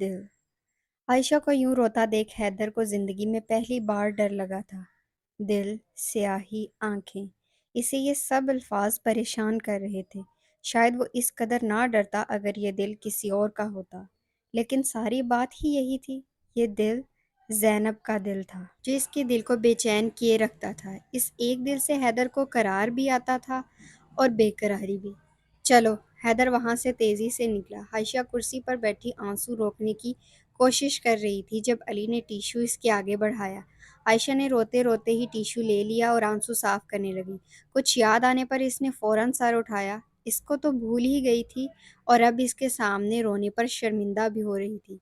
دل۔ عائشہ کو یوں روتا دیکھ حیدر کو زندگی میں پہلی بار ڈر لگا تھا۔ دل، سیاہی، آنکھیں، اسے یہ سب الفاظ پریشان کر رہے تھے۔ شاید وہ اس قدر نہ ڈرتا اگر یہ دل کسی اور کا ہوتا، لیکن ساری بات ہی یہی تھی۔ یہ دل زینب کا دل تھا جو اس کے دل کو بے چین کیے رکھتا تھا۔ اس ایک دل سے حیدر کو قرار بھی آتا تھا اور بے قراری بھی۔ چلو، حیدر وہاں سے تیزی سے نکلا۔ عائشہ کرسی پر بیٹھی آنسو روکنے کی کوشش کر رہی تھی جب علی نے ٹیشو اس کے آگے بڑھایا۔ عائشہ نے روتے روتے ہی ٹیشو لے لیا اور آنسو صاف کرنے لگی۔ کچھ یاد آنے پر اس نے فوراً سر اٹھایا۔ اس کو تو بھول ہی گئی تھی اور اب اس کے سامنے رونے پر شرمندہ بھی ہو رہی تھی۔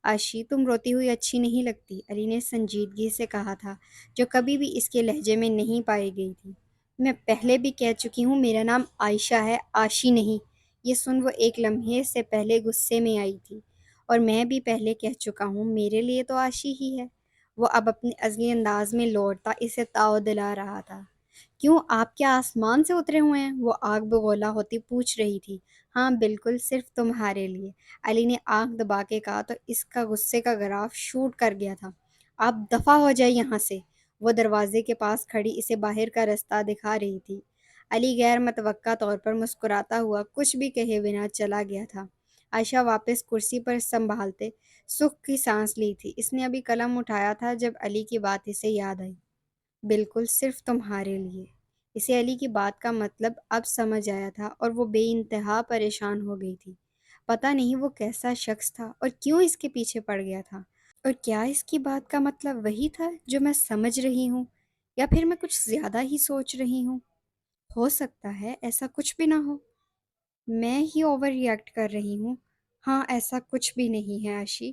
عائشی، تم روتی ہوئی اچھی نہیں لگتی، علی نے سنجیدگی سے کہا تھا، جو کبھی بھی اس کے لہجے میں نہیں پائی گئی تھی۔ میں پہلے بھی کہہ چکی ہوں میرا نام عائشہ ہے، عاشی نہیں۔ یہ سن وہ ایک لمحے سے پہلے غصے میں آئی تھی۔ اور میں بھی پہلے کہہ چکا ہوں میرے لیے تو عاشی ہی ہے۔ وہ اب اپنے ازلی انداز میں لوٹتا اسے تاؤ دلا رہا تھا۔ کیوں، آپ کیا آسمان سے اترے ہوئے ہیں؟ وہ آگ بگولا ہوتی پوچھ رہی تھی۔ ہاں بالکل، صرف تمہارے لیے، علی نے آنکھ دبا کے کہا تو اس کا غصے کا گراف شوٹ کر گیا تھا۔ آپ دفع ہو جائے یہاں سے۔ وہ دروازے کے پاس کھڑی اسے باہر کا رستہ دکھا رہی تھی۔ علی غیر متوقع طور پر مسکراتا ہوا کچھ بھی کہے بنا چلا گیا تھا۔ عائشہ واپس کرسی پر سنبھالتے سکھ کی سانس لی تھی۔ اس نے ابھی قلم اٹھایا تھا جب علی کی بات اسے یاد آئی۔ بالکل صرف تمہارے لیے۔ اسے علی کی بات کا مطلب اب سمجھ آیا تھا اور وہ بے انتہا پریشان ہو گئی تھی۔ پتہ نہیں وہ کیسا شخص تھا اور کیوں اس کے پیچھے پڑ گیا تھا، اور کیا اس کی بات کا مطلب وہی تھا جو میں سمجھ رہی ہوں، یا پھر میں کچھ زیادہ ہی سوچ رہی ہوں۔ ہو سکتا ہے ایسا کچھ بھی نہ ہو، میں ہی اوور ری ایکٹ کر رہی ہوں۔ ہاں، ایسا کچھ بھی نہیں ہے عائشی۔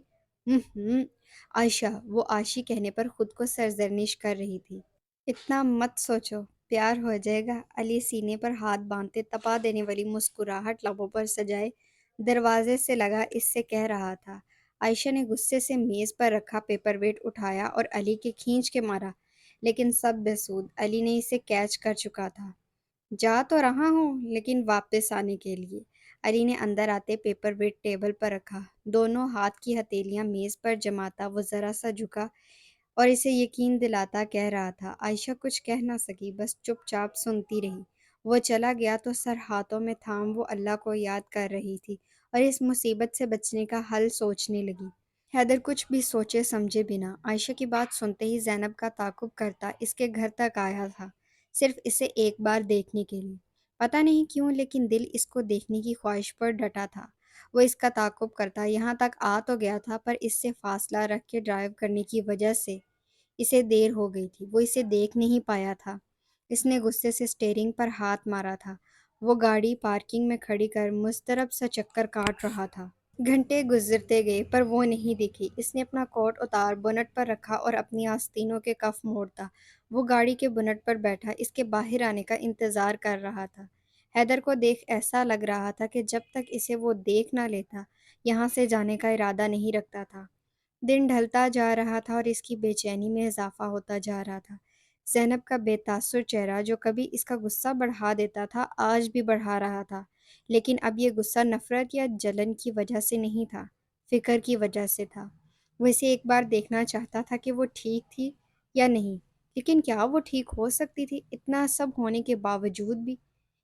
عائشہ، وہ عائشی کہنے پر خود کو سرزنش کر رہی تھی۔ اتنا مت سوچو، پیار ہو جائے گا، علی سینے پر ہاتھ باندھتے تپا دینے والی مسکراہٹ لبوں پر سجائے دروازے سے لگا اس سے کہہ رہا تھا۔ عائشہ نے غصے سے میز پر رکھا پیپر ویٹ اٹھایا اور علی کے کھینچ کے مارا، لیکن سب بے سود۔ علی نے اسے کیچ کر چکا تھا۔ جا تو رہا ہوں لیکن واپس آنے کے لیے۔ علی نے اندر آتے پیپر ویٹ ٹیبل پر رکھا، دونوں ہاتھ کی ہتھیلیاں میز پر جماتا وہ ذرا سا جھکا اور اسے یقین دلاتا کہہ رہا تھا۔ عائشہ کچھ کہہ نہ سکی، بس چپ چاپ سنتی رہی۔ وہ چلا گیا تو سر ہاتھوں میں تھام وہ اللہ کو یاد کر رہی تھی اور اس مصیبت سے بچنے کا حل سوچنے لگی۔ حیدر کچھ بھی سوچے سمجھے بنا عائشہ کی بات سنتے ہی زینب کا تعاقب کرتا اس کے گھر تک آیا تھا، صرف اسے ایک بار دیکھنے کے لیے۔ پتہ نہیں کیوں لیکن دل اس کو دیکھنے کی خواہش پر ڈٹا تھا۔ وہ اس کا تعاقب کرتا یہاں تک آ تو گیا تھا، پر اس سے فاصلہ رکھ کے ڈرائیو کرنے کی وجہ سے اسے دیر ہو گئی تھی۔ وہ اسے دیکھ نہیں پایا تھا۔ اس نے غصے سے اسٹیئرنگ پر ہاتھ مارا تھا۔ وہ گاڑی پارکنگ میں کھڑی کر مضطرب سا چکر کاٹ رہا تھا۔ گھنٹے گزرتے گئے پر وہ نہیں دکھی۔ اس نے اپنا کوٹ اتار بونٹ پر رکھا اور اپنی آستینوں کے کف موڑتا وہ گاڑی کے بونٹ پر بیٹھا اس کے باہر آنے کا انتظار کر رہا تھا۔ حیدر کو دیکھ ایسا لگ رہا تھا کہ جب تک اسے وہ دیکھ نہ لیتا یہاں سے جانے کا ارادہ نہیں رکھتا تھا۔ دن ڈھلتا جا رہا تھا اور اس کی بے چینی میں اضافہ ہوتا جا رہا تھا۔ زینب کا بے تاثر چہرہ جو کبھی اس کا غصہ بڑھا دیتا تھا آج بھی بڑھا رہا تھا، لیکن اب یہ غصہ نفرت یا جلن کی وجہ سے نہیں تھا، فکر کی وجہ سے تھا۔ وہ اسے ایک بار دیکھنا چاہتا تھا کہ وہ ٹھیک تھی یا نہیں، لیکن کیا وہ ٹھیک ہو سکتی تھی اتنا سب ہونے کے باوجود بھی؟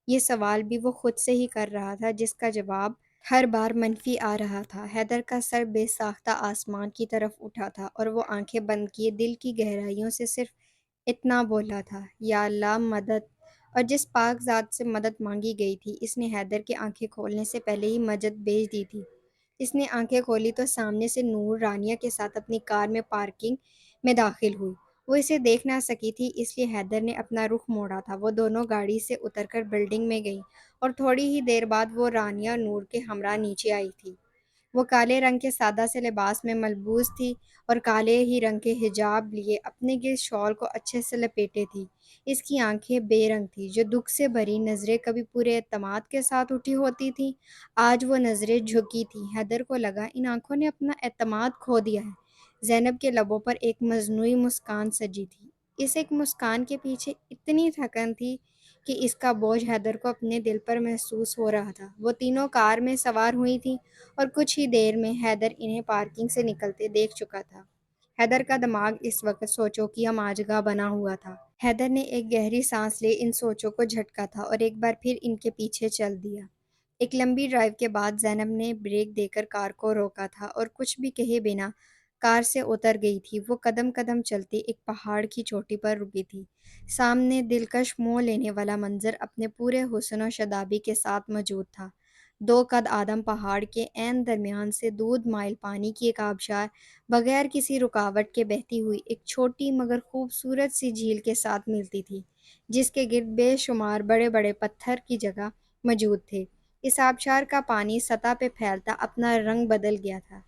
یہ سوال بھی وہ خود سے ہی کر رہا تھا جس کا جواب ہر بار منفی آ رہا تھا۔ حیدر کا سر بے ساختہ آسمان کی طرف اٹھا تھا اور وہ آنکھیں بند کیے دل کی گہرائیوں سے صرف اتنا بولا تھا، یا اللہ مدد۔ اور جس پاک ذات سے مدد مانگی گئی تھی اس نے حیدر کے آنکھیں کھولنے سے پہلے ہی مدد بھیج دی تھی۔ اس نے آنکھیں کھولی تو سامنے سے نور رانیہ کے ساتھ اپنی کار میں پارکنگ میں داخل ہوئی۔ وہ اسے دیکھ نہ سکی تھی اس لیے حیدر نے اپنا رخ موڑا تھا۔ وہ دونوں گاڑی سے اتر کر بلڈنگ میں گئیں اور تھوڑی ہی دیر بعد وہ رانیہ نور کے ہمراہ نیچے آئی تھی۔ وہ کالے رنگ کے سادہ سے لباس میں ملبوس تھی اور کالے ہی رنگ کے حجاب لیے اپنے گرد شال کو اچھے سے لپیٹے تھی۔ اس کی آنکھیں بے رنگ تھیں، جو دکھ سے بھری نظریں کبھی پورے اعتماد کے ساتھ اٹھی ہوتی تھیں، آج وہ نظریں جھکی تھیں۔ حیدر کو لگا ان آنکھوں نے اپنا اعتماد کھو دیا ہے۔ زینب کے لبوں پر ایک مصنوعی مسکان سجی تھی۔ اس ایک مسکان کے پیچھے اتنی تھکن تھی کہ اس کا بوجھ حیدر کو اپنے دل پر محسوس ہو رہا تھا۔ وہ تینوں کار میں سوار ہوئی تھیں اور کچھ ہی دیر میں حیدر انہیں پارکنگ سے نکلتے دیکھ چکا تھا۔ حیدر کا دماغ اس وقت سوچوں کی ہماجگاہ بنا ہوا تھا۔ حیدر نے ایک گہری سانس لے ان سوچوں کو جھٹکا تھا اور ایک بار پھر ان کے پیچھے چل دیا۔ ایک لمبی ڈرائیو کے بعد زینب نے بریک دے کر کار کو روکا تھا اور کچھ بھی کہے بنا کار سے اتر گئی تھی۔ وہ قدم قدم چلتی ایک پہاڑ کی چوٹی پر رکی تھی۔ سامنے دلکش موہ لینے والا منظر اپنے پورے حسن و شادابی کے ساتھ موجود تھا۔ دو قد آدم پہاڑ کے عین درمیان سے دودھ مائل پانی کی ایک آبشار بغیر کسی رکاوٹ کے بہتی ہوئی ایک چھوٹی مگر خوبصورت سی جھیل کے ساتھ ملتی تھی، جس کے گرد بے شمار بڑے بڑے پتھر کی جگہ موجود تھے۔ اس آبشار کا پانی سطح پہ پھیلتا اپنا رنگ بدل گیا تھا۔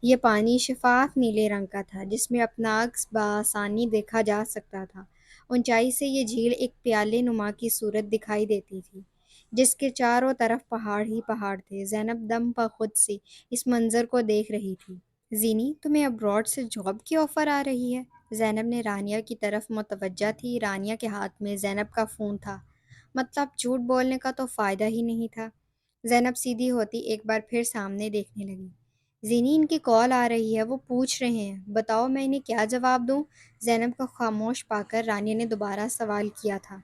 یہ پانی شفاف نیلے رنگ کا تھا، جس میں اپنا عکس بآسانی دیکھا جا سکتا تھا۔ اونچائی سے یہ جھیل ایک پیالے نما کی صورت دکھائی دیتی تھی، جس کے چاروں طرف پہاڑ ہی پہاڑ تھے۔ زینب دم بخود سی اس منظر کو دیکھ رہی تھی۔ زینی، تمہیں ابراڈ سے جاب کی آفر آ رہی ہے؟ زینب نے رانیہ کی طرف متوجہ تھی۔ رانیہ کے ہاتھ میں زینب کا فون تھا۔ مطلب جھوٹ بولنے کا تو فائدہ ہی نہیں تھا۔ زینب سیدھی ہوتی ایک بار پھر سامنے دیکھنے لگی۔ زینی، ان کی کال آ رہی ہے، وہ پوچھ رہے ہیں، بتاؤ میں انہیں کیا جواب دوں؟ زینب کو خاموش پا کر رانیہ نے دوبارہ سوال کیا تھا۔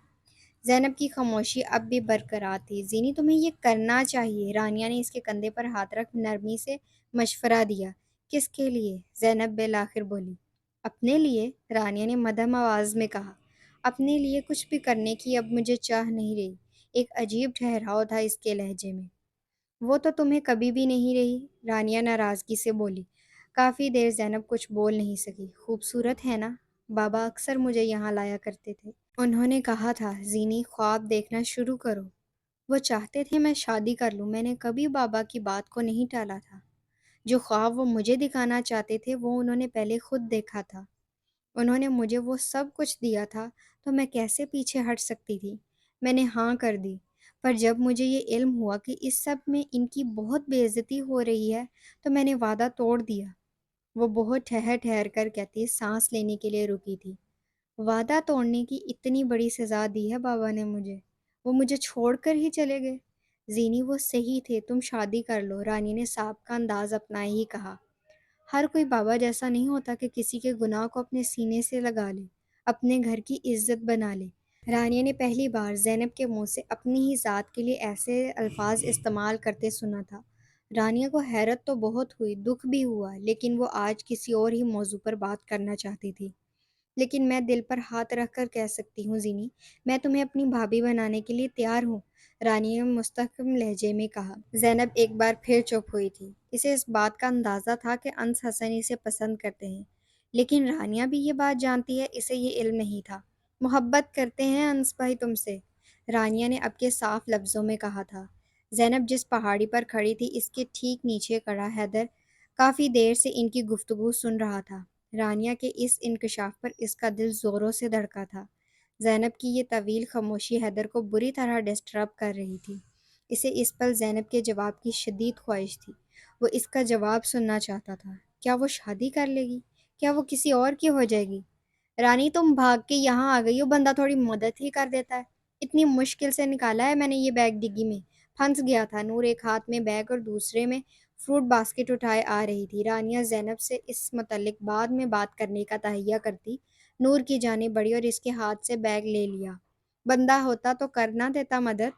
زینب کی خاموشی اب بھی برقرار تھی۔ زینی، تمہیں یہ کرنا چاہیے۔ رانیہ نے اس کے کندھے پر ہاتھ رکھ نرمی سے مشورہ دیا۔ کس کے لیے؟ زینب بالآخر بولی۔ اپنے لیے، رانیہ نے مدھم آواز میں کہا۔ اپنے لیے کچھ بھی کرنے کی اب مجھے چاہ نہیں رہی۔ ایک عجیب ٹھہراؤ تھا اس کے لہجے میں۔ وہ تو تمہیں کبھی بھی نہیں رہی، رانیہ ناراضگی سے بولی۔ کافی دیر زینب کچھ بول نہیں سکی۔ خوبصورت ہے نا؟ بابا اکثر مجھے یہاں لایا کرتے تھے۔ انہوں نے کہا تھا، زینی، خواب دیکھنا شروع کرو۔ وہ چاہتے تھے میں شادی کر لوں۔ میں نے کبھی بابا کی بات کو نہیں ٹالا تھا۔ جو خواب وہ مجھے دکھانا چاہتے تھے وہ انہوں نے پہلے خود دیکھا تھا۔ انہوں نے مجھے وہ سب کچھ دیا تھا تو میں کیسے پیچھے ہٹ سکتی تھی؟ میں نے ہاں کر دی۔ پر جب مجھے یہ علم ہوا کہ اس سب میں ان کی بہت بے عزتی ہو رہی ہے تو میں نے وعدہ توڑ دیا۔ وہ بہت ٹھہر ٹھہر کر کہتی، سانس لینے کے لیے رکی تھی۔ وعدہ توڑنے کی اتنی بڑی سزا دی ہے بابا نے مجھے؟ وہ مجھے چھوڑ کر ہی چلے گئے؟ زینی، وہ صحیح تھے، تم شادی کر لو، رانی نے صاحب کا انداز اپنا ہی کہا۔ ہر کوئی بابا جیسا نہیں ہوتا کہ کسی کے گناہ کو اپنے سینے سے لگا لے، اپنے گھر کی عزت بنا لے۔ رانیہ نے پہلی بار زینب کے منہ سے اپنی ہی ذات کے لیے ایسے الفاظ استعمال کرتے سنا تھا۔ رانیہ کو حیرت تو بہت ہوئی، دکھ بھی ہوا، لیکن وہ آج کسی اور ہی موضوع پر بات کرنا چاہتی تھی۔ لیکن میں دل پر ہاتھ رکھ کر کہہ سکتی ہوں زینی، میں تمہیں اپنی بھابھی بنانے کے لیے تیار ہوں، رانیہ نے مستحکم لہجے میں کہا۔ زینب ایک بار پھر چپ ہوئی تھی۔ اسے اس بات کا اندازہ تھا کہ انس حسن اسے پسند کرتے ہیں، لیکن رانیہ بھی یہ بات جانتی ہے، اسے یہ علم نہیں تھا۔ محبت کرتے ہیں انس بھائی تم سے، رانیہ نے اب کے صاف لفظوں میں کہا تھا۔ زینب جس پہاڑی پر کھڑی تھی اس کے ٹھیک نیچے کڑا حیدر کافی دیر سے ان کی گفتگو سن رہا تھا۔ رانیہ کے اس انکشاف پر اس کا دل زوروں سے دھڑکا تھا۔ زینب کی یہ طویل خاموشی حیدر کو بری طرح ڈسٹرب کر رہی تھی۔ اسے اس پل زینب کے جواب کی شدید خواہش تھی۔ وہ اس کا جواب سننا چاہتا تھا۔ کیا وہ شادی کر لے گی؟ کیا وہ کسی اور کی ہو جائے گی؟ رانی، تم بھاگ کے یہاں آ گئی ہو، بندہ تھوڑی مدد ہی کر دیتا ہے۔ اتنی مشکل سے نکالا ہے میں نے یہ بیگ ڈگی میں، پھنس گیا تھا۔ نور ایک ہاتھ میں بیگ اور دوسرے میں فروٹ باسکٹ اٹھائے آ رہی تھی۔ رانیہ زینب سے اس متعلق بعد میں بات کرنے کا تہیہ کرتی نور کی جانب بڑھی اور اس کے ہاتھ سے بیگ لے لیا۔ بندہ ہوتا تو کر نہ دیتا مدد؟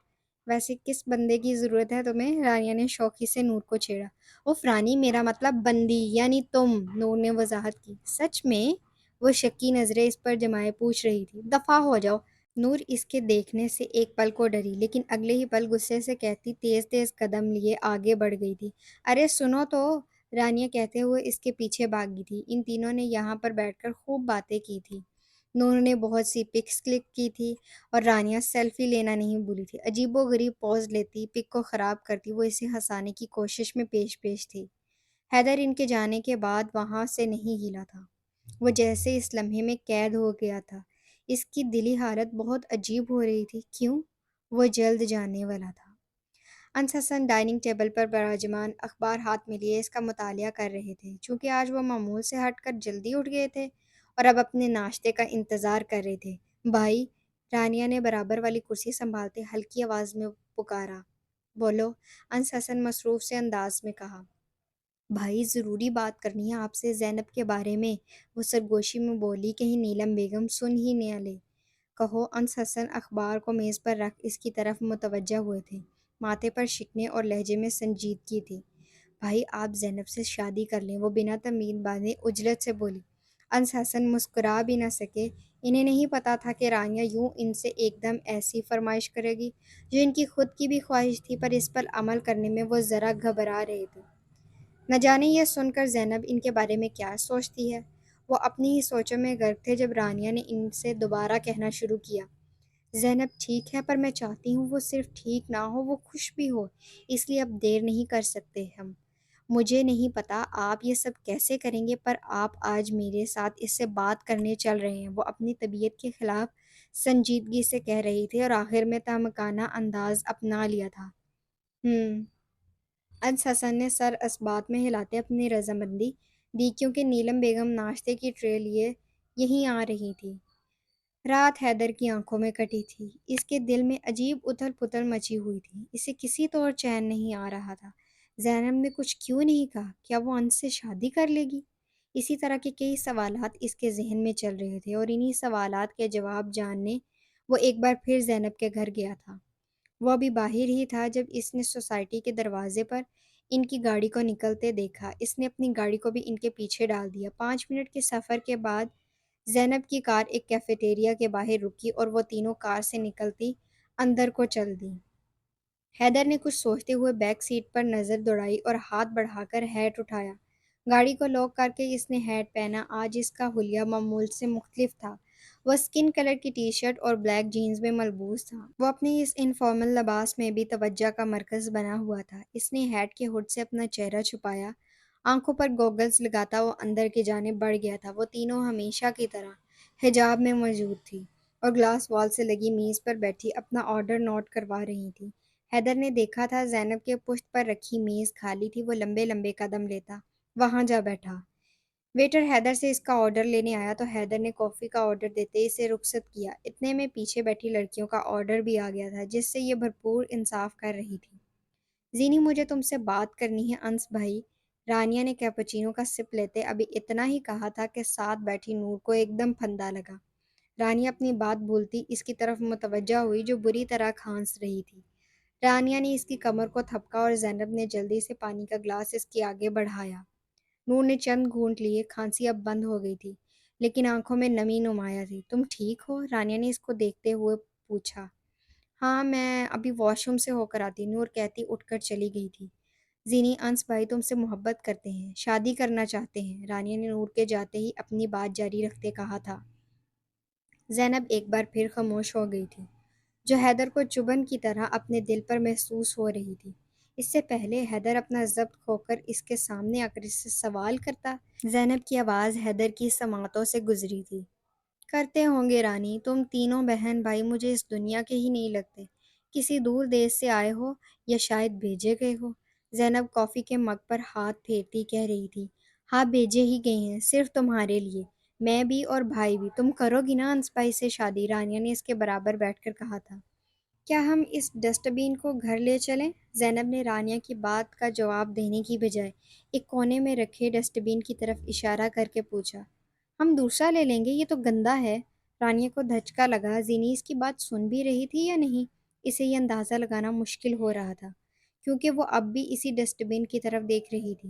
ویسے کس بندے کی ضرورت ہے تمہیں؟ رانیہ نے شوخی سے نور کو چھیڑا۔ اف رانی، میرا مطلب بندی یعنی تم، نور نے وضاحت کی۔ سچ میں؟ وہ شکی نظریں اس پر جمائے پوچھ رہی تھی۔ دفع ہو جاؤ۔ نور اس کے دیکھنے سے ایک پل کو ڈری، لیکن اگلے ہی پل غصے سے کہتی تیز تیز قدم لیے آگے بڑھ گئی تھی۔ ارے سنو تو، رانیہ کہتے ہوئے اس کے پیچھے بھاگی تھی۔ ان تینوں نے یہاں پر بیٹھ کر خوب باتیں کی تھی۔ نور نے بہت سی پکس کلک کی تھی اور رانیہ سیلفی لینا نہیں بھولی تھی۔ عجیب و غریب پوز لیتی، پک کو خراب کرتی، وہ اسے ہنسانے کی کوشش میں پیش تھی۔ حیدر ان کے جانے کے بعد وہاں سے نہیں ہلا تھا۔ وہ جیسے اس لمحے میں قید ہو گیا تھا۔ اس کی دلی حالت بہت عجیب ہو رہی تھی۔ کیوں؟ وہ جلد جانے والا تھا۔ انس حسن ڈائننگ ٹیبل پر براجمان اخبار ہاتھ میں لیے اس کا مطالعہ کر رہے تھے۔ چونکہ آج وہ معمول سے ہٹ کر جلدی اٹھ گئے تھے اور اب اپنے ناشتے کا انتظار کر رہے تھے۔ بھائی، رانیہ نے برابر والی کرسی سنبھالتے ہلکی آواز میں پکارا۔ بولو، انس حسن مصروف سے انداز میں کہا۔ بھائی ضروری بات کرنی ہے آپ سے زینب کے بارے میں، وہ سرگوشی میں بولی، کہیں نیلم بیگم سن ہی نہ لے۔ کہو۔ انس حسن اخبار کو میز پر رکھ اس کی طرف متوجہ ہوئے تھے، ماتھے پر شکنے اور لہجے میں سنجیدگی تھی۔ بھائی آپ زینب سے شادی کر لیں، وہ بنا تمہید باندھے عجلت سے بولی۔ انس حسن مسکرا بھی نہ سکے، انہیں نہیں پتا تھا کہ رانیہ یوں ان سے ایک دم ایسی فرمائش کرے گی جو ان کی خود کی بھی خواہش تھی، پر اس پر عمل کرنے میں وہ ذرا گھبرا رہے تھے۔ نہ جانے یہ سن کر زینب ان کے بارے میں کیا سوچتی ہے۔ وہ اپنی ہی سوچوں میں غرق تھے جب رانیہ نے ان سے دوبارہ کہنا شروع کیا۔ زینب ٹھیک ہے، پر میں چاہتی ہوں وہ صرف ٹھیک نہ ہو، وہ خوش بھی ہو، اس لیے اب دیر نہیں کر سکتے ہم۔ مجھے نہیں پتا آپ یہ سب کیسے کریں گے، پر آپ آج میرے ساتھ اس سے بات کرنے چل رہے ہیں، وہ اپنی طبیعت کے خلاف سنجیدگی سے کہہ رہی تھی اور آخر میں تہمکانہ انداز اپنا لیا تھا۔ ہم۔ انس حسن نے سر اسبات میں ہلاتے اپنی رضامندی دی، کیونکہ نیلم بیگم ناشتے کی ٹرے لیے یہیں آ رہی تھی۔ رات حیدر کی آنکھوں میں کٹی تھی، اس کے دل میں عجیب اتھل پتھل مچی ہوئی تھی، اسے کسی طور چین نہیں آ رہا تھا۔ زینب نے کچھ کیوں نہیں کہا؟ کیا وہ انس سے شادی کر لے گی؟ اسی طرح کے کئی سوالات اس کے ذہن میں چل رہے تھے، اور انہی سوالات کے جواب جاننے وہ ایک بار پھر زینب کے گھر گیا تھا۔ وہ ابھی باہر ہی تھا جب اس نے سوسائٹی کے دروازے پر ان کی گاڑی کو نکلتے دیکھا۔ اس نے اپنی گاڑی کو بھی ان کے پیچھے ڈال دیا۔ 5 منٹ کے سفر کے بعد زینب کی کار ایک کیفیٹیریا کے باہر رکی اور وہ تینوں کار سے نکلتی اندر کو چل دیں۔ حیدر نے کچھ سوچتے ہوئے بیک سیٹ پر نظر دوڑائی اور ہاتھ بڑھا کر ہیٹ اٹھایا۔ گاڑی کو لاک کر کے اس نے ہیٹ پہنا۔ آج اس کا حلیہ معمول سے مختلف تھا۔ وہ اسکن کلر کی ٹی شرٹ اور بلیک جینز میں ملبوس تھا۔ وہ اپنی اس انفارمل لباس میں بھی توجہ کا مرکز بنا ہوا تھا۔ اس نے ہیٹ کے ہوڈ سے اپنا چہرہ چھپایا۔ آنکھوں پر گوگلز لگاتا وہ اندر کی جانب بڑھ گیا تھا۔ وہ تینوں ہمیشہ کی طرح حجاب میں موجود تھی اور گلاس وال سے لگی میز پر بیٹھی اپنا آرڈر نوٹ کروا رہی تھی۔ حیدر نے دیکھا تھا زینب کے پشت پر رکھی میز خالی تھی۔ وہ لمبے لمبے قدم لیتا وہاں جا بیٹھا۔ ویٹر حیدر سے اس کا آرڈر لینے آیا تو حیدر نے کافی کا آرڈر دیتے اسے رخصت کیا۔ اتنے میں پیچھے بیٹھی لڑکیوں کا آرڈر بھی آ گیا تھا، جس سے یہ بھرپور انصاف کر رہی تھی۔ زینی، مجھے تم سے بات کرنی ہے انس بھائی۔ رانیہ نے کیپوچینو کا سپ لیتے ابھی اتنا ہی کہا تھا کہ ساتھ بیٹھی نور کو ایک دم پھندا لگا۔ رانیہ اپنی بات بھولتی اس کی طرف متوجہ ہوئی جو بری طرح کھانس رہی تھی۔ رانیہ نے اس کی کمر کو تھپکا اور زینب نے جلدی سے پانی کا گلاس اس کے آگے بڑھایا۔ نور نے چند گھونٹ لیے، کھانسی اب بند ہو گئی تھی، لیکن آنکھوں میں نمی نمایاں تھی۔ تم ٹھیک ہو؟ رانیہ نے اس کو دیکھتے ہوئے پوچھا۔ ہاں، میں ابھی واش روم سے ہو کر آتی، نور کہتی اٹھ کر چلی گئی تھی۔ زینی، انس بھائی تم سے محبت کرتے ہیں، شادی کرنا چاہتے ہیں، رانیہ نے نور کے جاتے ہی اپنی بات جاری رکھتے کہا تھا۔ زینب ایک بار پھر خاموش ہو گئی تھی، جو حیدر کو چبھن کی طرح اپنے دل پر محسوس ہو رہی تھی۔ اس سے پہلے حیدر اپنا ضبط کھو کر اس کے سامنے آ کر اس سے سوال کرتا۔ زینب کی آواز حیدر کی سماعتوں سے گزری تھی۔ کرتے ہوں گے رانی، تم تینوں بہن بھائی مجھے اس دنیا کے ہی نہیں لگتے، کسی دور دیش سے آئے ہو یا شاید بھیجے گئے ہو۔ زینب کافی کے مگ پر ہاتھ پھیرتی کہہ رہی تھی۔ ہاں بھیجے ہی گئے ہیں، صرف تمہارے لیے، میں بھی اور بھائی بھی۔ تم کرو گی نا انس بھائی سے شادی؟ رانیہ نے اس کے برابر بیٹھ کر کہا تھا۔ کیا ہم اس ڈسٹ بین کو گھر لے چلیں؟ زینب نے رانیہ کی بات کا جواب دینے کی بجائے ایک کونے میں رکھے ڈسٹ بین کی طرف اشارہ کر کے پوچھا۔ ہم دوسرا لے لیں گے، یہ تو گندا ہے۔ رانیہ کو دھچکا لگا، زینی اس کی بات سن بھی رہی تھی یا نہیں؟ اسے یہ اندازہ لگانا مشکل ہو رہا تھا، کیونکہ وہ اب بھی اسی ڈسٹ بین کی طرف دیکھ رہی تھی۔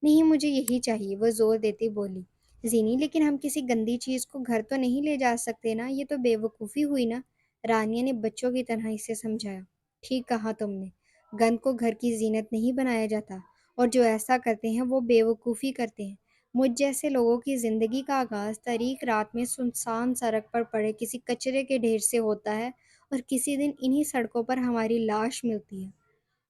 نہیں، مجھے یہی چاہیے، وہ زور دیتی بولی۔ زینی، لیکن ہم کسی گندی چیز کو گھر تو نہیں لے جا سکتے نا، یہ تو بے وقوفی ہوئی نا، رانیہ نے بچوں کی طرح اسے سمجھایا۔ ٹھیک کہا تم نے، گند کو گھر کی زینت نہیں بنایا جاتا، اور جو ایسا کرتے ہیں وہ بے وقوفی کرتے ہیں۔ مجھ جیسے لوگوں کی زندگی کا آغاز تاریک رات میں سنسان سڑک پر پڑے کسی کچرے کے ڈھیر سے ہوتا ہے، اور کسی دن انہی سڑکوں پر ہماری لاش ملتی ہے۔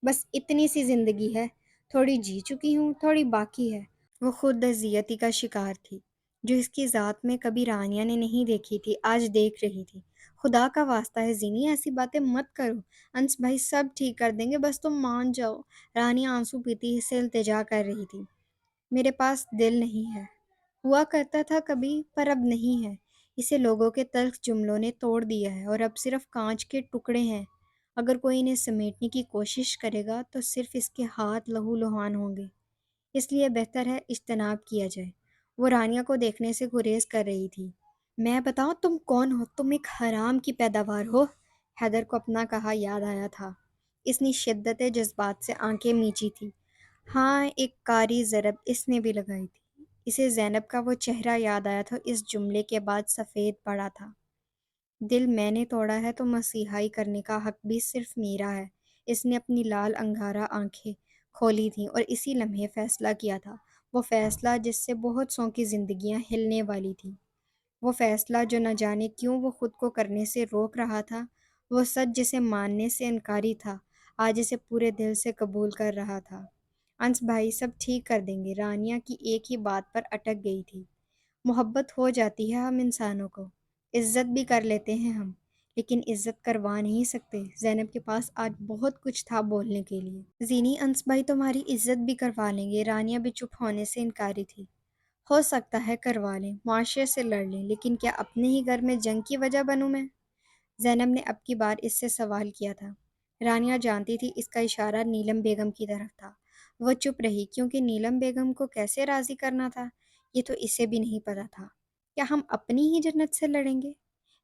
بس اتنی سی زندگی ہے، تھوڑی جی چکی ہوں، تھوڑی باقی ہے۔ وہ خود اذیتی کا شکار تھی، جو اس کی ذات میں کبھی رانیہ نے نہیں دیکھی تھی، آج دیکھ رہی تھی۔ خدا کا واسطہ ہے زینی، ایسی باتیں مت کرو، انس بھائی سب ٹھیک کر دیں گے، بس تم مان جاؤ۔ رانیہ آنسو پیتی سے التجا کر رہی تھی۔ میرے پاس دل نہیں ہے، ہوا کرتا تھا کبھی، پر اب نہیں ہے۔ اسے لوگوں کے تلخ جملوں نے توڑ دیا ہے اور اب صرف کانچ کے ٹکڑے ہیں۔ اگر کوئی انہیں سمیٹنے کی کوشش کرے گا تو صرف اس کے ہاتھ لہو لہان ہوں گے۔ اس لیے بہتر ہے اجتناب کیا جائے۔ وہ رانیہ کو دیکھنے سے گریز کر رہی تھی۔ میں بتاؤں تم کون ہو؟ تم ایک حرام کی پیداوار ہو۔ حیدر کو اپنا کہا یاد آیا تھا۔ اس نے شدت جذبات سے آنکھیں میچی تھی۔ ہاں، ایک کاری ضرب اس نے بھی لگائی تھی۔ اسے زینب کا وہ چہرہ یاد آیا تھا، اس جملے کے بعد سفید پڑا تھا۔ دل میں نے توڑا ہے تو مسیحائی کرنے کا حق بھی صرف میرا ہے۔ اس نے اپنی لال انگارہ آنکھیں کھولی تھیں اور اسی لمحے فیصلہ کیا تھا، وہ فیصلہ جس سے بہت سوں کی زندگیاں ہلنے والی تھیں، وہ فیصلہ جو نہ جانے کیوں وہ خود کو کرنے سے روک رہا تھا، وہ سچ جسے ماننے سے انکاری تھا، آج اسے پورے دل سے قبول کر رہا تھا۔ انس بھائی سب ٹھیک کر دیں گے، رانیہ کی ایک ہی بات پر اٹک گئی تھی۔ محبت ہو جاتی ہے ہم انسانوں کو، عزت بھی کر لیتے ہیں ہم، لیکن عزت کروا نہیں سکتے۔ زینب کے پاس آج بہت کچھ تھا بولنے کے لیے۔ زینی، انس بھائی تمہاری عزت بھی کروا لیں گے۔ رانیہ بھی چپ ہونے سے انکاری تھی۔ ہو سکتا ہے کروا لیں، معاشرے سے لڑ لیں، لیکن کیا اپنے ہی گھر میں جنگ کی وجہ بنوں میں؟ زینب نے اب کی بار اس سے سوال کیا تھا۔ رانیہ جانتی تھی اس کا اشارہ نیلم بیگم کی طرف تھا۔ وہ چپ رہی کیونکہ نیلم بیگم کو کیسے راضی کرنا تھا یہ تو اسے بھی نہیں پتا تھا۔ کیا ہم اپنی ہی جنت سے لڑیں گے؟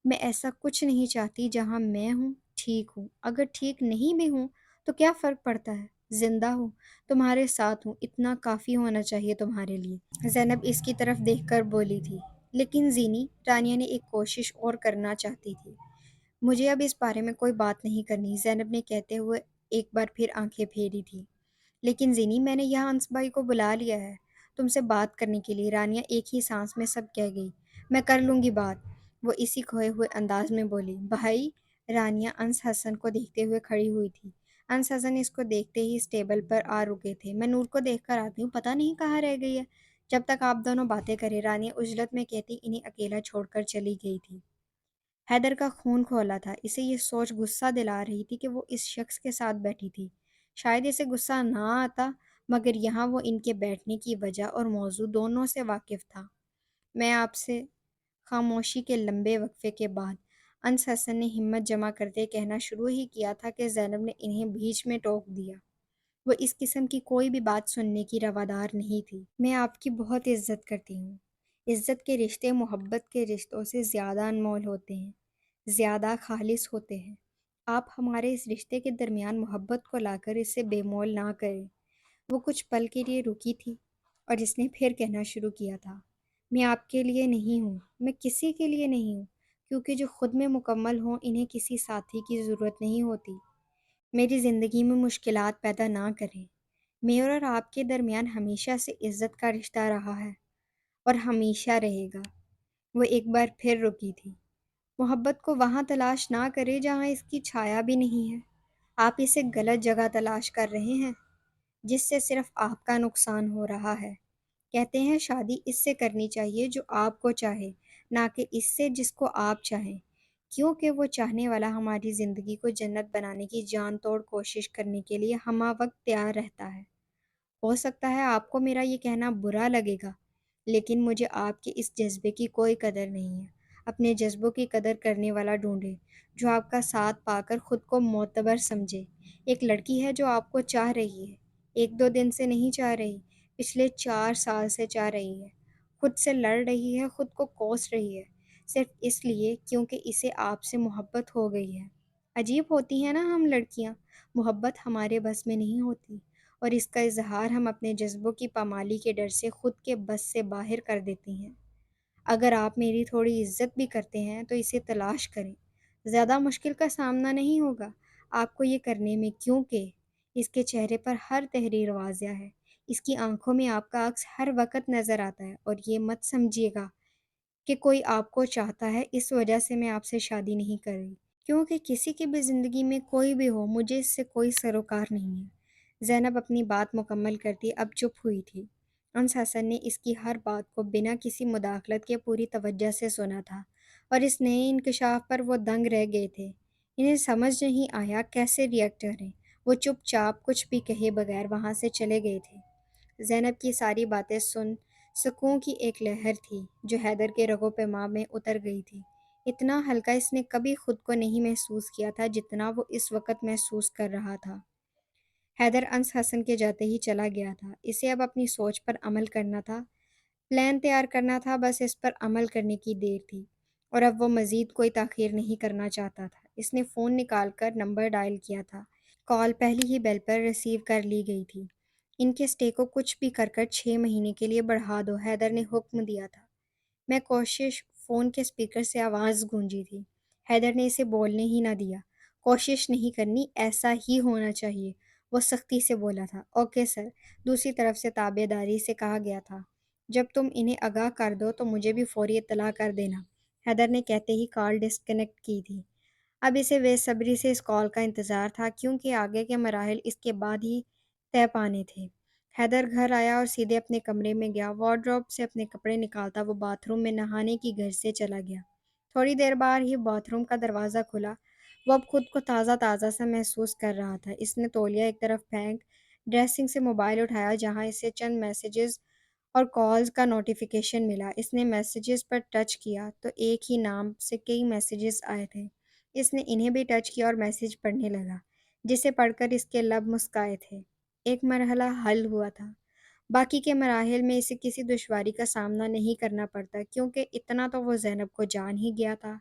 میں ایسا کچھ نہیں چاہتی، جہاں میں ہوں ٹھیک ہوں، اگر ٹھیک نہیں بھی ہوں تو کیا فرق پڑتا ہے؟ زندہ ہوں، تمہارے ساتھ ہوں، اتنا کافی ہونا چاہیے تمہارے لیے۔ زینب اس کی طرف دیکھ کر بولی تھی۔ لیکن زینی، رانیہ نے ایک کوشش اور کرنا چاہتی تھی۔ مجھے اب اس بارے میں کوئی بات نہیں کرنی، زینب نے کہتے ہوئے ایک بار پھر آنکھیں پھیری تھی۔ لیکن زینی، میں نے یہاں انس بھائی کو بلا لیا ہے تم سے بات کرنے کے لیے، رانیہ ایک ہی سانس میں سب کہہ گئی۔ میں کر لوں گی بات، وہ اسی کھوئے ہوئے انداز میں بولی۔ بھائی؟ رانیہ انس حسن کو دیکھتے ہوئے کھڑی ہوئی تھی۔ انس حسن اس کو دیکھتے ہی اس ٹیبل پر آ رکے تھے۔ میں نور کو دیکھ کر آتی ہوں، پتہ نہیں کہاں رہ گئی ہے، جب تک آپ دونوں باتیں کرے، رانیہ عجلت میں کہتی انہیں اکیلا چھوڑ کر چلی گئی تھی۔ حیدر کا خون کھولا تھا، اسے یہ سوچ غصہ دلا رہی تھی کہ وہ اس شخص کے ساتھ بیٹھی تھی۔ شاید اسے غصہ نہ آتا، مگر یہاں وہ ان کے بیٹھنے کی وجہ اور موضوع دونوں سے واقف تھا۔ میں آپ سے، خاموشی کے لمبے وقفے کے بعد انس حسن نے ہمت جمع کرتے کہنا شروع ہی کیا تھا کہ زینب نے انہیں بیچ میں ٹوک دیا۔ وہ اس قسم کی کوئی بھی بات سننے کی روادار نہیں تھی۔ میں آپ کی بہت عزت کرتی ہوں۔ عزت کے رشتے محبت کے رشتوں سے زیادہ انمول ہوتے ہیں، زیادہ خالص ہوتے ہیں۔ آپ ہمارے اس رشتے کے درمیان محبت کو لا کر اسے بے مول نہ کریں۔ وہ کچھ پل کے لیے رکی تھی اور اس نے پھر کہنا شروع کیا تھا۔ میں آپ کے لیے نہیں ہوں، میں کسی کے لیے نہیں ہوں، کیونکہ جو خود میں مکمل ہوں انہیں کسی ساتھی کی ضرورت نہیں ہوتی۔ میری زندگی میں مشکلات پیدا نہ کریں۔ میرے اور آپ کے درمیان ہمیشہ سے عزت کا رشتہ رہا ہے اور ہمیشہ رہے گا۔ وہ ایک بار پھر رکی تھی۔ محبت کو وہاں تلاش نہ کرے جہاں اس کی چھایا بھی نہیں ہے۔ آپ اسے غلط جگہ تلاش کر رہے ہیں، جس سے صرف آپ کا نقصان ہو رہا ہے۔ کہتے ہیں شادی اس سے کرنی چاہیے جو آپ کو چاہے، نہ کہ اس سے جس کو آپ چاہیں، کیونکہ وہ چاہنے والا ہماری زندگی کو جنت بنانے کی جان توڑ کوشش کرنے کے لیے ہمہ وقت تیار رہتا ہے۔ ہو سکتا ہے آپ کو میرا یہ کہنا برا لگے گا، لیکن مجھے آپ کے اس جذبے کی کوئی قدر نہیں ہے۔ اپنے جذبوں کی قدر کرنے والا ڈھونڈے، جو آپ کا ساتھ پا کر خود کو معتبر سمجھے۔ ایک لڑکی ہے جو آپ کو چاہ رہی ہے، ایک دو دن سے نہیں چاہ رہی، پچھلے 4 سال سے چاہ رہی ہے، خود سے لڑ رہی ہے، خود کو کوس رہی ہے، صرف اس لیے کیونکہ اسے آپ سے محبت ہو گئی ہے۔ عجیب ہوتی ہیں نا ہم لڑکیاں، محبت ہمارے بس میں نہیں ہوتی، اور اس کا اظہار ہم اپنے جذبوں کی پامالی کے ڈر سے خود کے بس سے باہر کر دیتی ہیں۔ اگر آپ میری تھوڑی عزت بھی کرتے ہیں تو اسے تلاش کریں، زیادہ مشکل کا سامنا نہیں ہوگا آپ کو یہ کرنے میں، کیونکہ اس کے چہرے پر ہر تحریر واضح ہے، اس کی آنکھوں میں آپ کا عکس ہر وقت نظر آتا ہے، اور یہ مت سمجھیے گا کہ کوئی آپ کو چاہتا ہے اس وجہ سے میں آپ سے شادی نہیں کر رہی، کیونکہ کسی کی بھی زندگی میں کوئی بھی ہو، مجھے اس سے کوئی سروکار نہیں ہے۔ زینب اپنی بات مکمل کرتی اب چپ ہوئی تھی۔ انس حسن نے اس کی ہر بات کو بنا کسی مداخلت کے پوری توجہ سے سنا تھا، اور اس نئے انکشاف پر وہ دنگ رہ گئے تھے۔ انہیں سمجھ نہیں آیا کیسے ریئیکٹ کریں۔ وہ چپ چاپ کچھ بھی کہے بغیر وہاں سے چلے گئے تھے۔ زینب کی ساری باتیں سن سکون کی ایک لہر تھی جو حیدر کے رگو پیماں میں اتر گئی تھی۔ اتنا ہلکا اس نے کبھی خود کو نہیں محسوس کیا تھا جتنا وہ اس وقت محسوس کر رہا تھا۔ حیدر انس حسن کے جاتے ہی چلا گیا تھا۔ اسے اب اپنی سوچ پر عمل کرنا تھا، پلان تیار کرنا تھا، بس اس پر عمل کرنے کی دیر تھی، اور اب وہ مزید کوئی تاخیر نہیں کرنا چاہتا تھا۔ اس نے فون نکال کر نمبر ڈائل کیا تھا۔ کال پہلی ہی بیل پر ریسیو کر لی گئی تھی۔ ان کے سٹے کو کچھ بھی کر 6 مہینے کے لیے بڑھا دو، حیدر نے حکم دیا تھا۔ میں کوشش فون کے اسپیکر سے آواز گونجی تھی۔ حیدر نے اسے بولنے ہی نہ دیا۔ کوشش نہیں کرنی، ایسا ہی ہونا چاہیے، وہ سختی سے بولا تھا۔ اوکے سر، دوسری طرف سے تابع داری سے کہا گیا تھا۔ جب تم انہیں آگاہ کر دو تو مجھے بھی فوری اطلاع کر دینا، حیدر نے کہتے ہی کال ڈسکنیکٹ کی تھی۔ اب اسے بے صبری سے اس کال کا انتظار تھا کیونکہ آگے کے مراحل اس کے بعد ہی طے پانے تھے۔ حیدر گھر آیا اور سیدھے اپنے کمرے میں گیا۔ وارڈروب سے اپنے کپڑے نکالتا وہ باتھ روم میں نہانے کی غرض سے چلا گیا۔ تھوڑی دیر بعد ہی باتھ روم کا دروازہ کھلا۔ وہ اب خود کو تازہ تازہ سا محسوس کر رہا تھا۔ اس نے تولیہ ایک طرف پھینک ڈریسنگ سے موبائل اٹھایا جہاں اسے چند میسیجز اور کالز کا نوٹیفیکیشن ملا۔ اس نے میسیجز پر ٹچ کیا تو ایک ہی نام سے کئی میسیجز آئے تھے۔ اس نے انہیں بھی ٹچ کیا اور میسیج پڑھنے لگا، جسے پڑھ کر اس کے لب مسکائے تھے۔ ایک مرحلہ حل ہوا تھا۔ باقی کے مراحل میں اسے کسی دشواری کا سامنا نہیں کرنا پڑتا کیونکہ اتنا تو وہ زینب کو جان ہی گیا تھا۔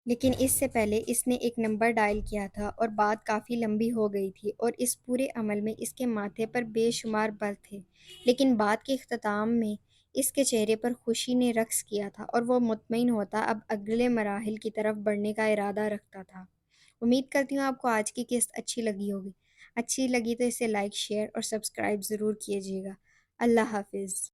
لیکن اس سے پہلے اس نے ایک نمبر ڈائل کیا تھا اور بات کافی لمبی ہو گئی تھی اور اس پورے عمل میں اس کے ماتھے پر بے شمار بل تھے، لیکن بات کے اختتام میں اس کے چہرے پر خوشی نے رقص کیا تھا اور وہ مطمئن ہوتا اب اگلے مراحل کی طرف بڑھنے کا ارادہ رکھتا تھا۔ امید کرتی ہوں آپ کو آج کی قسط اچھی لگی ہوگی۔ اچھی لگی تو اسے لائک، شیئر اور سبسکرائب ضرور کیجیے گا۔ اللہ حافظ۔